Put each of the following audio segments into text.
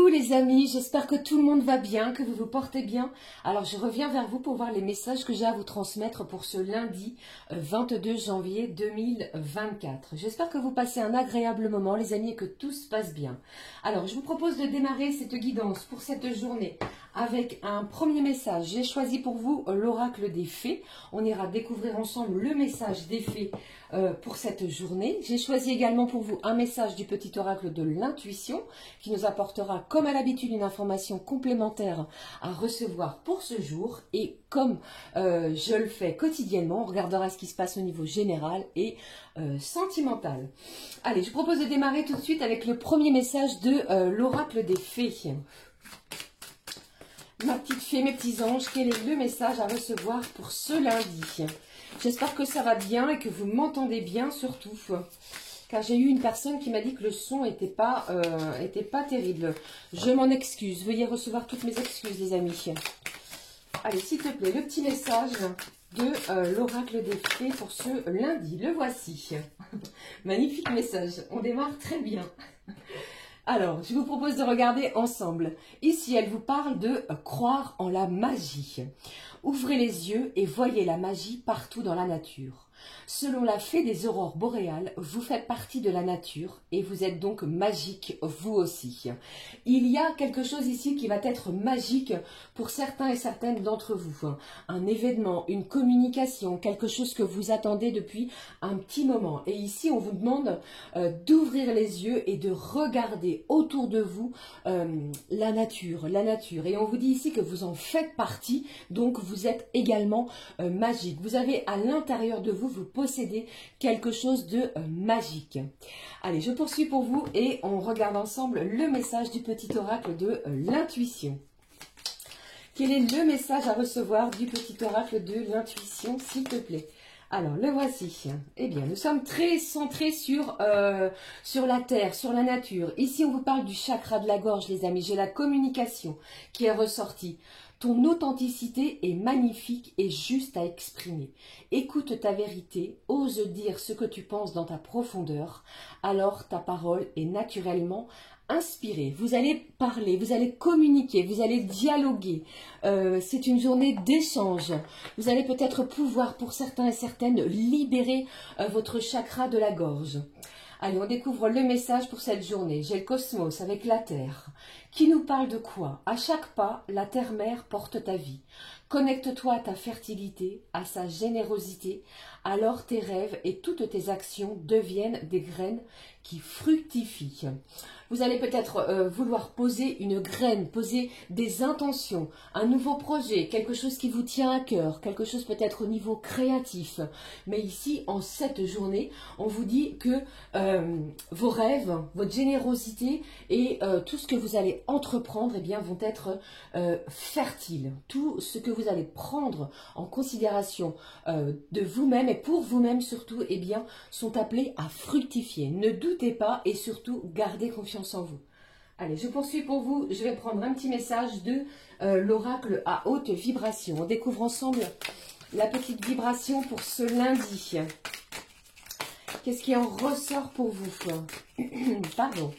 Coucou les amis, j'espère que tout le monde va bien, que vous vous portez bien. Alors je reviens vers vous pour voir les messages que j'ai à vous transmettre pour ce lundi 22 janvier 2024. J'espère que vous passez un agréable moment les amis et que tout se passe bien. Alors je vous propose de démarrer cette guidance pour cette journée avec un premier message. J'ai choisi pour vous l'oracle des fées. On ira découvrir ensemble le message des fées pour cette journée. J'ai choisi également pour vous un message du petit oracle de l'intuition qui nous apportera comme à l'habitude une information complémentaire à recevoir pour ce jour. Et comme je le fais quotidiennement, on regardera ce qui se passe au niveau général et sentimental. Allez, je vous propose de démarrer tout de suite avec le premier message de l'oracle des fées. Ma petite fée, mes petits anges, quel est le message à recevoir pour ce lundi? J'espère que ça va bien et que vous m'entendez bien surtout. Car j'ai eu une personne qui m'a dit que le son était pas terrible. Je m'en excuse. Veuillez recevoir toutes mes excuses, les amis. Allez, s'il te plaît, le petit message de l'oracle des fées pour ce lundi. Le voici. Magnifique message. On démarre très bien. Alors, je vous propose de regarder ensemble. Ici, elle vous parle de croire en la magie. Ouvrez les yeux et voyez la magie partout dans la nature. Selon la fée des aurores boréales, vous faites partie de la nature et vous êtes donc magique vous aussi. Il y a quelque chose ici qui va être magique pour certains et certaines d'entre vous. Un événement, une communication, quelque chose que vous attendez depuis un petit moment. Et ici, on vous demande d'ouvrir les yeux et de regarder autour de vous la nature. Et on vous dit ici que vous en faites partie, donc vous êtes également magique. Vous avez à l'intérieur de vous, vous possédez quelque chose de magique. Allez, je poursuis pour vous et on regarde ensemble le message du petit oracle de l'intuition. Quel est le message à recevoir du petit oracle de l'intuition, s'il te plaît? Alors, le voici. Eh bien, nous sommes très centrés sur la terre, sur la nature. Ici, on vous parle du chakra de la gorge, les amis. J'ai la communication qui est ressortie. Ton authenticité est magnifique et juste à exprimer. Écoute ta vérité, ose dire ce que tu penses dans ta profondeur, alors ta parole est naturellement inspirée. Vous allez parler, vous allez communiquer, vous allez dialoguer. C'est une journée d'échange. Vous allez peut-être pouvoir, pour certains et certaines, libérer votre chakra de la gorge. Allez, on découvre le message pour cette journée. J'ai le cosmos avec la Terre. Qui nous parle de quoi? À chaque pas, la Terre-Mère porte ta vie. Connecte-toi à ta fertilité, à sa générosité. Alors tes rêves et toutes tes actions deviennent des graines qui fructifient. Vous allez peut-être vouloir poser une graine, poser des intentions, un nouveau projet, quelque chose qui vous tient à cœur, quelque chose peut-être au niveau créatif. Mais ici, en cette journée, on vous dit que vos rêves, votre générosité et tout ce que vous allez entreprendre eh bien, vont être fertiles. Tout ce que vous allez prendre en considération de vous-même et pour vous-même surtout, eh bien, sont appelés à fructifier. Ne doutez pas et surtout gardez confiance en vous. Allez, je poursuis pour vous. Je vais prendre un petit message de l'oracle à haute vibration. On découvre ensemble la petite vibration pour ce lundi. Qu'est-ce qui en ressort pour vous? Pardon.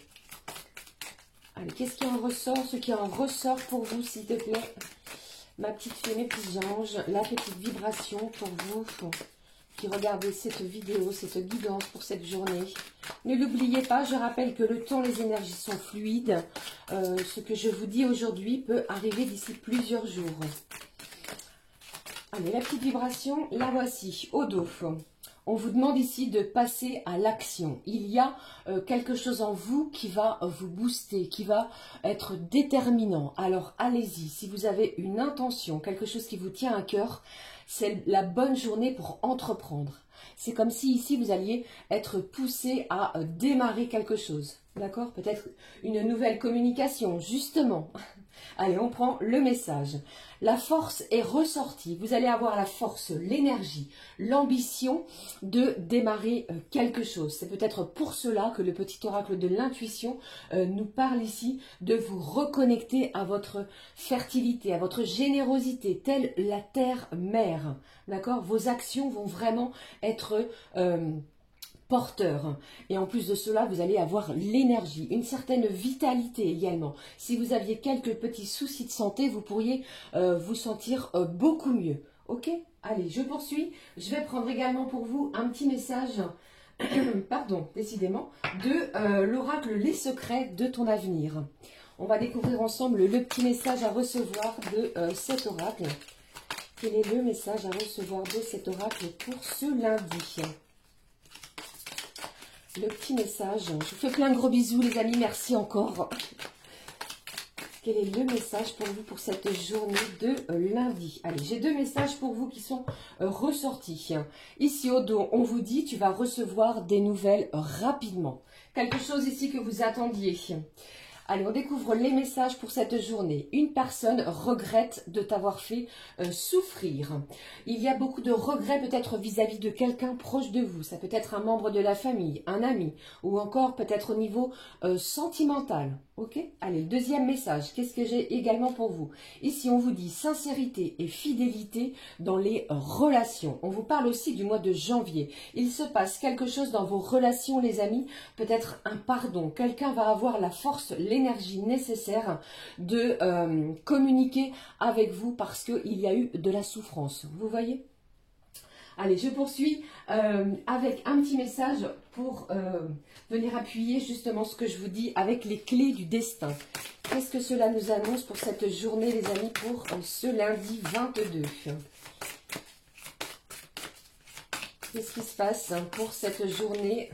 Allez, qu'est-ce qui en ressort? Ce qui en ressort pour vous, s'il te plaît. Ma petite fée, mes petits anges, la petite vibration pour vous qui regardez cette vidéo, cette guidance pour cette journée. Ne l'oubliez pas, je rappelle que le temps, les énergies sont fluides. Ce que je vous dis aujourd'hui peut arriver d'ici plusieurs jours. Allez, la petite vibration, la voici, au dos. On vous demande ici de passer à l'action. Il y a quelque chose en vous qui va vous booster, qui va être déterminant. Alors allez-y, si vous avez une intention, quelque chose qui vous tient à cœur, c'est la bonne journée pour entreprendre. C'est comme si ici vous alliez être poussé à démarrer quelque chose. D'accord? Peut-être une nouvelle communication, justement. Allez, on prend le message. La force est ressortie. Vous allez avoir la force, l'énergie, l'ambition de démarrer quelque chose. C'est peut-être pour cela que le petit oracle de l'intuition nous parle ici de vous reconnecter à votre fertilité, à votre générosité, telle la terre-mère. D'accord? Vos actions vont vraiment être porteur. Et en plus de cela, vous allez avoir l'énergie, une certaine vitalité également. Si vous aviez quelques petits soucis de santé, vous pourriez vous sentir beaucoup mieux. Ok? Allez, je poursuis. Je vais prendre également pour vous un petit message, pardon, décidément, de l'oracle Les Secrets de ton avenir. On va découvrir ensemble le petit message à recevoir de cet oracle. Quel est le message à recevoir de cet oracle pour ce lundi? Le petit message. Je vous fais plein de gros bisous les amis, merci encore. Quel est le message pour vous pour cette journée de lundi? Allez, j'ai deux messages pour vous qui sont ressortis. Ici au dos, on vous dit tu vas recevoir des nouvelles rapidement. Quelque chose ici que vous attendiez. Allez, on découvre les messages pour cette journée. Une personne regrette de t'avoir fait souffrir. Il y a beaucoup de regrets peut-être vis-à-vis de quelqu'un proche de vous. Ça peut être un membre de la famille, un ami, ou encore peut-être au niveau sentimental. Ok? Allez, le deuxième message, qu'est-ce que j'ai également pour vous? Ici, on vous dit sincérité et fidélité dans les relations. On vous parle aussi du mois de janvier. Il se passe quelque chose dans vos relations, les amis. Peut-être un pardon. Quelqu'un va avoir la force, l'énergie nécessaire de communiquer avec vous parce qu'il y a eu de la souffrance. Vous voyez? Allez, je poursuis avec un petit message pour venir appuyer justement ce que je vous dis avec les clés du destin. Qu'est-ce que cela nous annonce pour cette journée, les amis, pour ce lundi 22? Qu'est-ce qui se passe pour cette journée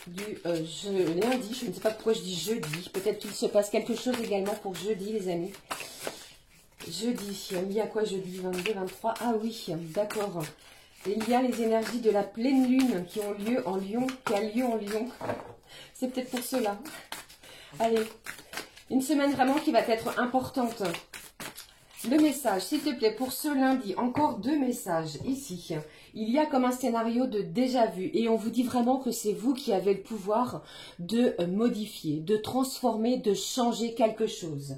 du lundi? Je ne sais pas pourquoi je dis jeudi. Peut-être qu'il se passe quelque chose également pour jeudi, les amis. Jeudi, il y a quoi jeudi 22, 23? Ah oui, d'accord. Il y a les énergies de la pleine lune qui ont lieu en Lion, qui a lieu en Lion. C'est peut-être pour cela. Allez, une semaine vraiment qui va être importante. Le message, s'il te plaît, pour ce lundi, encore deux messages ici. Il y a comme un scénario de déjà vu et on vous dit vraiment que c'est vous qui avez le pouvoir de modifier, de transformer, de changer quelque chose.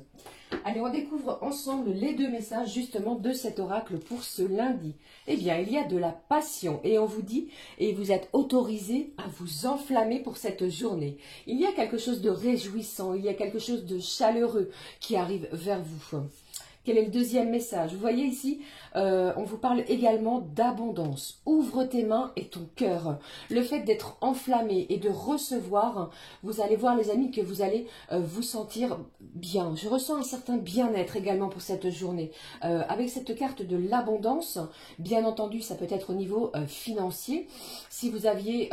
Allez, on découvre ensemble les deux messages justement de cet oracle pour ce lundi. Eh bien, il y a de la passion et on vous dit, et vous êtes autorisé à vous enflammer pour cette journée. Il y a quelque chose de réjouissant, il y a quelque chose de chaleureux qui arrive vers vous. Quel est le deuxième message? Vous voyez ici, on vous parle également d'abondance. Ouvre tes mains et ton cœur. Le fait d'être enflammé et de recevoir, vous allez voir les amis que vous allez vous sentir bien. Je ressens un certain bien-être également pour cette journée. Avec cette carte de l'abondance, bien entendu, ça peut être au niveau financier. Si vous aviez...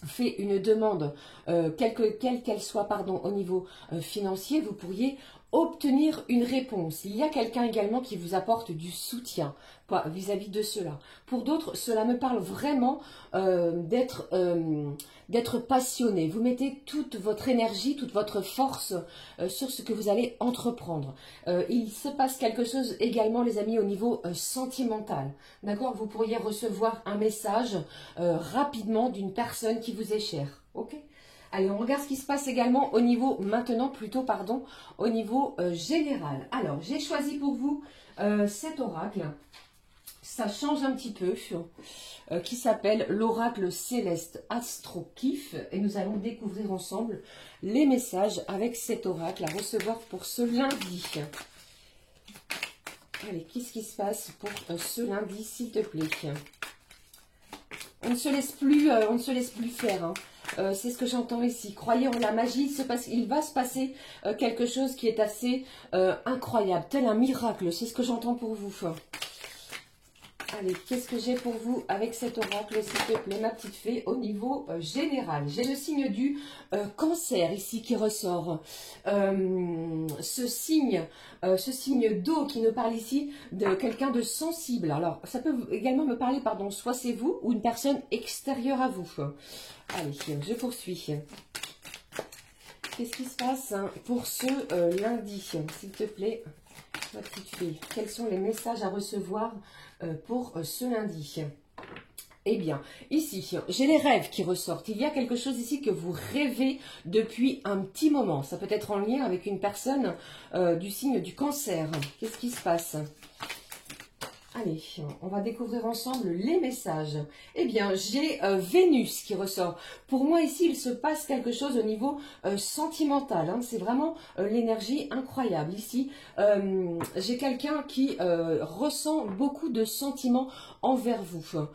fait une demande, quelle qu'elle soit, pardon, au niveau financier, vous pourriez obtenir une réponse. Il y a quelqu'un également qui vous apporte du soutien vis-à-vis de cela. Pour d'autres, cela me parle vraiment d'être passionné. Vous mettez toute votre énergie, toute votre force sur ce que vous allez entreprendre. Il se passe quelque chose également, les amis, au niveau sentimental. D'accord? Vous pourriez recevoir un message rapidement d'une personne qui vous est chère. Ok? Allez, on regarde ce qui se passe également au niveau, maintenant plutôt, pardon, au niveau général. Alors, j'ai choisi pour vous cet oracle. Ça change un petit peu, qui s'appelle l'oracle céleste Astro Kiff. Et nous allons découvrir ensemble les messages avec cet oracle à recevoir pour ce lundi. Allez, qu'est-ce qui se passe pour ce lundi, s'il te plaît? On ne se laisse plus faire, hein. C'est ce que j'entends ici. Croyez en la magie, il va se passer quelque chose qui est assez incroyable, tel un miracle. C'est ce que j'entends pour vous. Allez, qu'est-ce que j'ai pour vous avec cet oracle, s'il te plaît, ma petite fée, au niveau général? J'ai le signe du cancer ici qui ressort. Ce signe d'eau qui nous parle ici de quelqu'un de sensible. Alors, ça peut également me parler, pardon, soit c'est vous ou une personne extérieure à vous. Allez, je poursuis. Qu'est-ce qui se passe pour ce lundi, s'il te plaît, ma petite fée? Quels sont les messages à recevoir pour ce lundi? Eh bien, ici, j'ai les rêves qui ressortent. Il y a quelque chose ici que vous rêvez depuis un petit moment. Ça peut être en lien avec une personne du signe du cancer. Qu'est-ce qui se passe? Allez, on va découvrir ensemble les messages. Eh bien, j'ai Vénus qui ressort. Pour moi, ici, il se passe quelque chose au niveau sentimental. Hein. C'est vraiment l'énergie incroyable. Ici, j'ai quelqu'un qui ressent beaucoup de sentiments envers vous.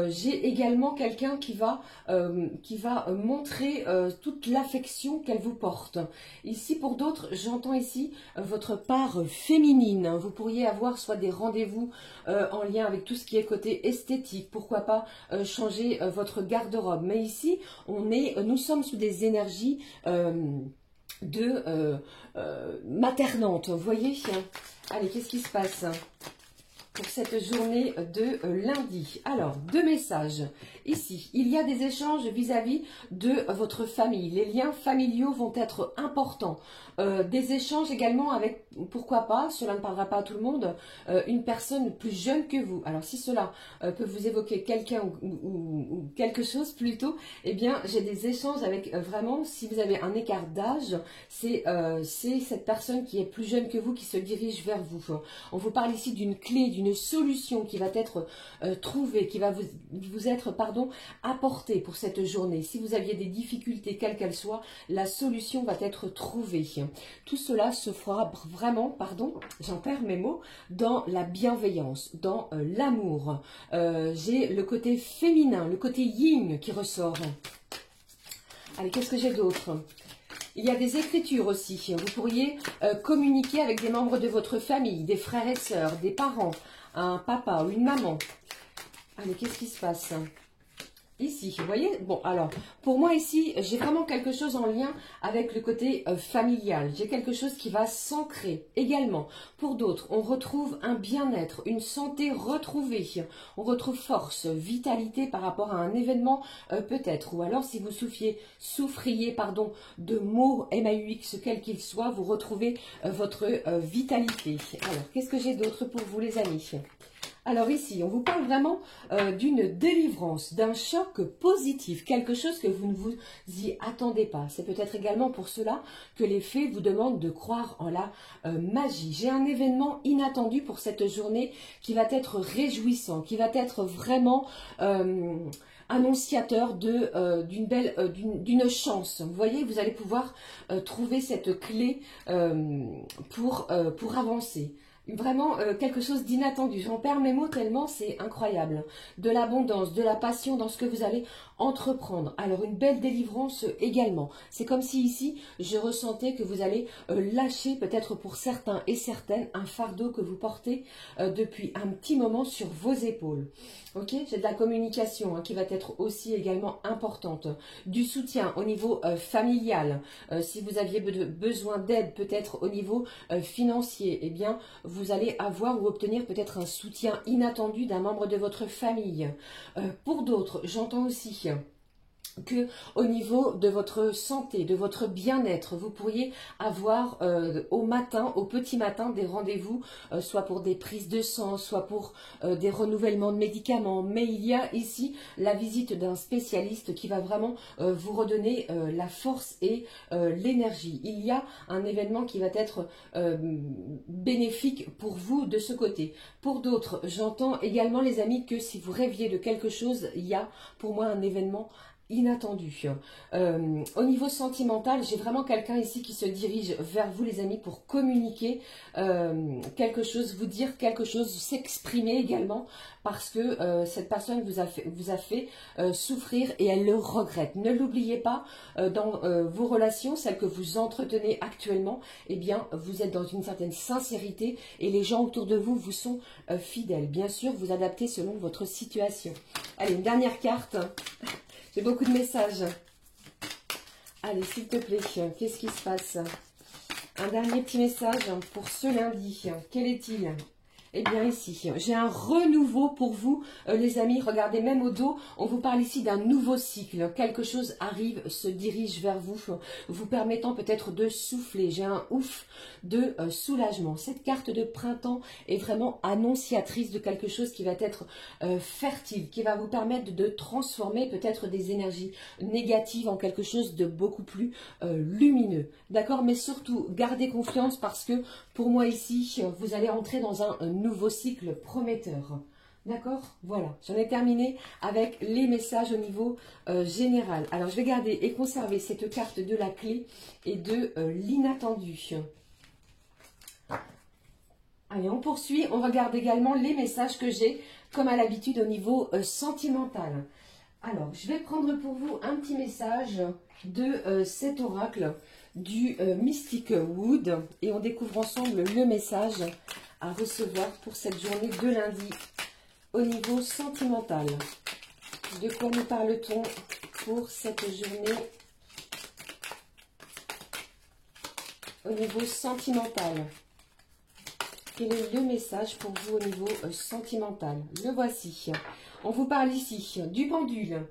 J'ai également quelqu'un qui va montrer toute l'affection qu'elle vous porte. Ici, pour d'autres, j'entends ici votre part féminine. Vous pourriez avoir soit des rendez-vous en lien avec tout ce qui est côté esthétique, pourquoi pas changer votre garde-robe. Mais ici, nous sommes sous des énergies maternantes, vous voyez. Allez, qu'est-ce qui se passe pour cette journée de lundi? Alors, deux messages. Ici, il y a des échanges vis-à-vis de votre famille. Les liens familiaux vont être importants. Des échanges également avec, pourquoi pas, cela ne parlera pas à tout le monde, une personne plus jeune que vous. Alors, si cela peut vous évoquer quelqu'un ou quelque chose plutôt, eh bien, j'ai des échanges avec vraiment, si vous avez un écart d'âge, c'est cette personne qui est plus jeune que vous qui se dirige vers vous. On vous parle ici d'une clé, d'une solution qui va être trouvée, qui va vous être apportée pour cette journée. Si vous aviez des difficultés, quelles qu'elles soient, la solution va être trouvée. Tout cela se fera vraiment, j'en perds mes mots, dans la bienveillance, dans l'amour. J'ai le côté féminin, le côté yin qui ressort. Allez, qu'est-ce que j'ai d'autre ? Il y a des écritures aussi. Vous pourriez communiquer avec des membres de votre famille, des frères et sœurs, des parents, un papa ou une maman. Allez, qu'est-ce qui se passe ici? Vous voyez? Bon, alors, pour moi ici, j'ai vraiment quelque chose en lien avec le côté familial. J'ai quelque chose qui va s'ancrer également. Pour d'autres, on retrouve un bien-être, une santé retrouvée. On retrouve force, vitalité par rapport à un événement peut-être. Ou alors, si vous souffriez de maux MAUX, quel qu'il soit, vous retrouvez votre vitalité. Alors, qu'est-ce que j'ai d'autre pour vous les amis ? Alors ici, on vous parle vraiment d'une délivrance, d'un choc positif, quelque chose que vous ne vous y attendez pas. C'est peut-être également pour cela que les fées vous demandent de croire en la magie. J'ai un événement inattendu pour cette journée qui va être réjouissant, qui va être vraiment annonciateur d'une chance. Vous voyez, vous allez pouvoir trouver cette clé pour avancer. Vraiment quelque chose d'inattendu. J'en perds mes mots tellement c'est incroyable. De l'abondance, de la passion dans ce que vous allez entreprendre. Alors une belle délivrance également. C'est comme si ici je ressentais que vous allez lâcher peut-être pour certains et certaines un fardeau que vous portez depuis un petit moment sur vos épaules. Ok, j'ai de la communication qui va être aussi également importante. Du soutien au niveau familial. Si vous aviez besoin d'aide peut-être au niveau financier, eh bien vous allez avoir ou obtenir peut-être un soutien inattendu d'un membre de votre famille. Pour d'autres, j'entends aussi que au niveau de votre santé, de votre bien-être, vous pourriez avoir au petit matin, des rendez-vous, soit pour des prises de sang, soit pour des renouvellements de médicaments. Mais il y a ici la visite d'un spécialiste qui va vraiment vous redonner la force et l'énergie. Il y a un événement qui va être bénéfique pour vous de ce côté. Pour d'autres, j'entends également les amis que si vous rêviez de quelque chose, il y a pour moi un événement inattendu. Au niveau sentimental, j'ai vraiment quelqu'un ici qui se dirige vers vous les amis pour communiquer quelque chose, vous dire quelque chose, s'exprimer également parce que cette personne vous a fait souffrir et elle le regrette. Ne l'oubliez pas, dans vos relations, celles que vous entretenez actuellement, eh bien vous êtes dans une certaine sincérité et les gens autour de vous vous sont fidèles. Bien sûr, vous adaptez selon votre situation. Allez, une dernière carte. J'ai beaucoup de messages. Allez, s'il te plaît, qu'est-ce qui se passe? Un dernier petit message pour ce lundi. Quel est-il? Eh bien ici, j'ai un renouveau pour vous, les amis. Regardez, même au dos, on vous parle ici d'un nouveau cycle. Quelque chose arrive, se dirige vers vous, vous permettant peut-être de souffler. J'ai un ouf de soulagement. Cette carte de printemps est vraiment annonciatrice de quelque chose qui va être fertile, qui va vous permettre de transformer peut-être des énergies négatives en quelque chose de beaucoup plus lumineux. D'accord? Mais surtout, gardez confiance parce que pour moi ici, vous allez entrer dans un nouveau cycle prometteur. D'accord? Voilà, j'en ai terminé avec les messages au niveau général. Alors, je vais garder et conserver cette carte de la clé et de l'inattendu. Allez, on poursuit. On regarde également les messages que j'ai, comme à l'habitude, au niveau sentimental. Alors, je vais prendre pour vous un petit message de cet oracle du Mystic Wood. Et on découvre ensemble le message à recevoir pour cette journée de lundi au niveau sentimental. De quoi nous parle-t-on pour cette journée au niveau sentimental? Quel est le message pour vous au niveau sentimental? Le voici. On vous parle ici du pendule,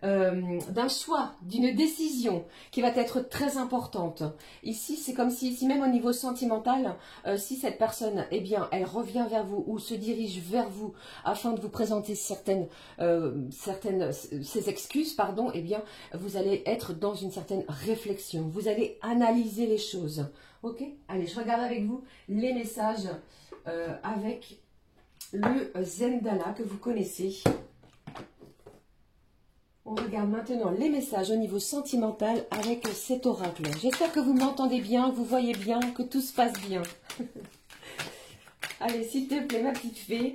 d'un choix, d'une décision qui va être très importante. Ici, c'est comme si, ici même au niveau sentimental, si cette personne, eh bien, elle revient vers vous ou se dirige vers vous afin de vous présenter ses excuses, pardon, eh bien, vous allez être dans une certaine réflexion. Vous allez analyser les choses. Ok? Allez, je regarde avec vous les messages avec le Zendala que vous connaissez. On regarde maintenant les messages au niveau sentimental avec cet oracle. J'espère que vous m'entendez bien, que vous voyez bien, que tout se passe bien. Allez, s'il te plaît, ma petite fée.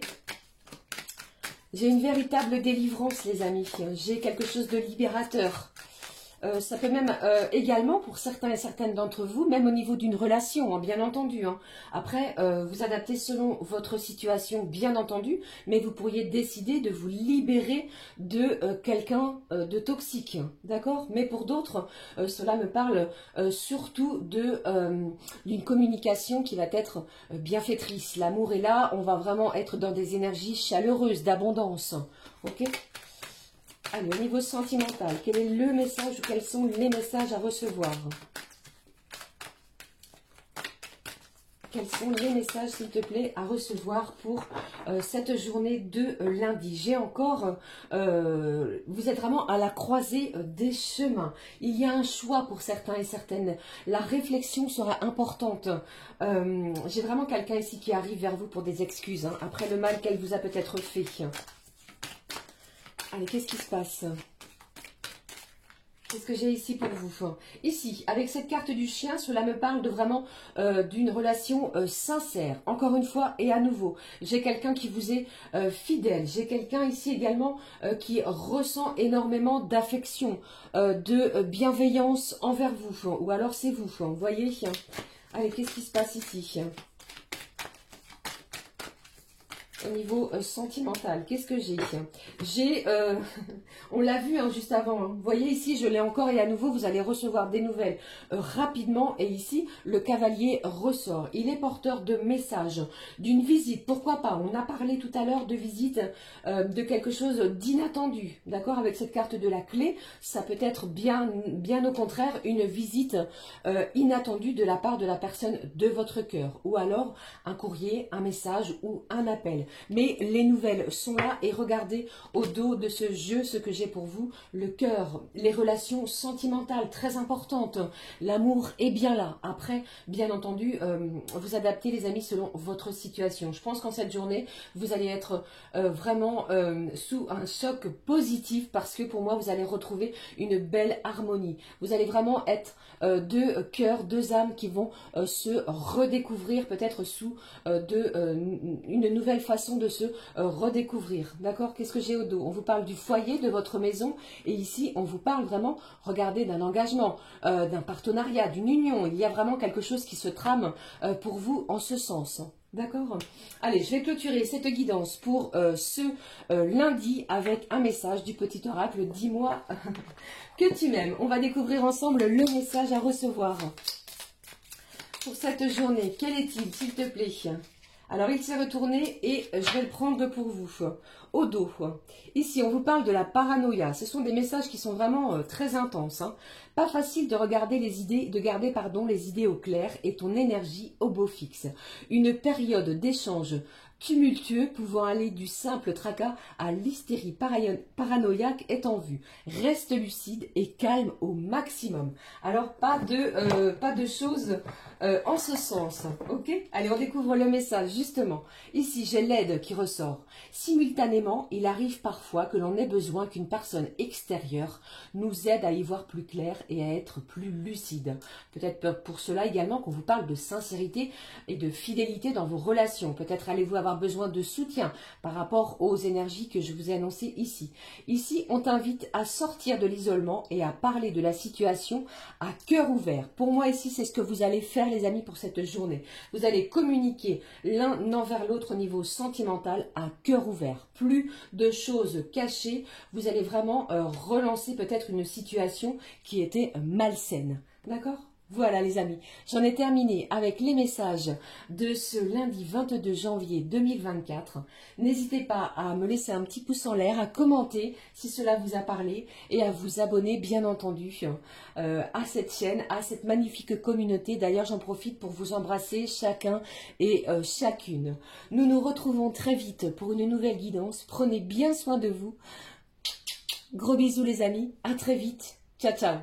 J'ai une véritable délivrance, les amis. J'ai quelque chose de libérateur. Ça peut même également, pour certains et certaines d'entre vous, même au niveau d'une relation, hein, bien entendu. Hein. Après, vous adaptez selon votre situation, bien entendu, mais vous pourriez décider de vous libérer de quelqu'un de toxique, d'accord? Mais pour d'autres, cela me parle surtout d'une communication qui va être bienfaitrice. L'amour est là, on va vraiment être dans des énergies chaleureuses, d'abondance, ok? Allez, au niveau sentimental, quel est le message ou quels sont les messages à recevoir? Quels sont les messages, s'il te plaît, à recevoir pour cette journée de lundi? J'ai encore, vous êtes vraiment à la croisée des chemins. Il y a un choix pour certains et certaines. La réflexion sera importante. J'ai vraiment quelqu'un ici qui arrive vers vous pour des excuses, hein, après le mal qu'elle vous a peut-être fait. Allez, qu'est-ce qui se passe? Qu'est-ce que j'ai ici pour vous? Ici, avec cette carte du chien, cela me parle de vraiment d'une relation sincère. Encore une fois et à nouveau, j'ai quelqu'un qui vous est fidèle. J'ai quelqu'un ici également qui ressent énormément d'affection, de bienveillance envers vous. Ou alors c'est vous, vous voyez? Allez, qu'est-ce qui se passe ici? Au niveau sentimental, qu'est-ce que j'ai? J'ai, on l'a vu hein, juste avant, hein. Vous voyez ici, je l'ai encore et à nouveau, vous allez recevoir des nouvelles rapidement. Et ici, le cavalier ressort. Il est porteur de messages, d'une visite. Pourquoi pas? On a parlé tout à l'heure de visite, de quelque chose d'inattendu. D'accord? Avec cette carte de la clé, ça peut être bien au contraire une visite inattendue de la part de la personne de votre cœur. Ou alors un courrier, un message ou un appel. Mais les nouvelles sont là et regardez au dos de ce jeu ce que j'ai pour vous. Le cœur, les relations sentimentales très importantes. L'amour est bien là. Après, bien entendu, vous adaptez les amis selon votre situation. Je pense qu'en cette journée, vous allez être vraiment sous un choc positif parce que pour moi, vous allez retrouver une belle harmonie. Vous allez vraiment être deux cœurs, deux âmes qui vont se redécouvrir peut-être sous une nouvelle façon de se redécouvrir. D'accord? Qu'est-ce que j'ai au dos? On vous parle du foyer, de votre maison. Et ici, on vous parle vraiment, regardez, d'un engagement, d'un partenariat, d'une union. Il y a vraiment quelque chose qui se trame pour vous en ce sens. D'accord? Allez, je vais clôturer cette guidance pour ce lundi avec un message du petit oracle. Dis-moi que tu m'aimes. On va découvrir ensemble le message à recevoir pour cette journée. Quel est-il, s'il te plaît? Alors, il s'est retourné et je vais le prendre pour vous, au dos. Ici, on vous parle de la paranoïa. Ce sont des messages qui sont vraiment très intenses. Hein. Pas facile de regarder les idées, de garder les idées au clair et ton énergie au beau fixe. Une période d'échange tumultueux pouvant aller du simple tracas à l'hystérie paranoïaque est en vue. Reste lucide et calme au maximum. Alors pas de choses en ce sens, ok? Allez, on découvre le message justement. Ici, j'ai l'aide qui ressort. Simultanément, il arrive parfois que l'on ait besoin qu'une personne extérieure nous aide à y voir plus clair et à être plus lucide. Peut-être pour cela également qu'on vous parle de sincérité et de fidélité dans vos relations. Peut-être allez-vous avoir besoin de soutien par rapport aux énergies que je vous ai annoncées ici. Ici, on t'invite à sortir de l'isolement et à parler de la situation à cœur ouvert. Pour moi, ici, c'est ce que vous allez faire, les amis, pour cette journée. Vous allez communiquer l'un envers l'autre au niveau sentimental à cœur ouvert. Plus de choses cachées. Vous allez vraiment relancer peut-être une situation qui était malsaine. D'accord ? Voilà les amis, j'en ai terminé avec les messages de ce lundi 22 janvier 2024. N'hésitez pas à me laisser un petit pouce en l'air, à commenter si cela vous a parlé et à vous abonner bien entendu à cette chaîne, à cette magnifique communauté. D'ailleurs, j'en profite pour vous embrasser chacun et chacune. Nous nous retrouvons très vite pour une nouvelle guidance. Prenez bien soin de vous. Gros bisous les amis, à très vite. Ciao, ciao.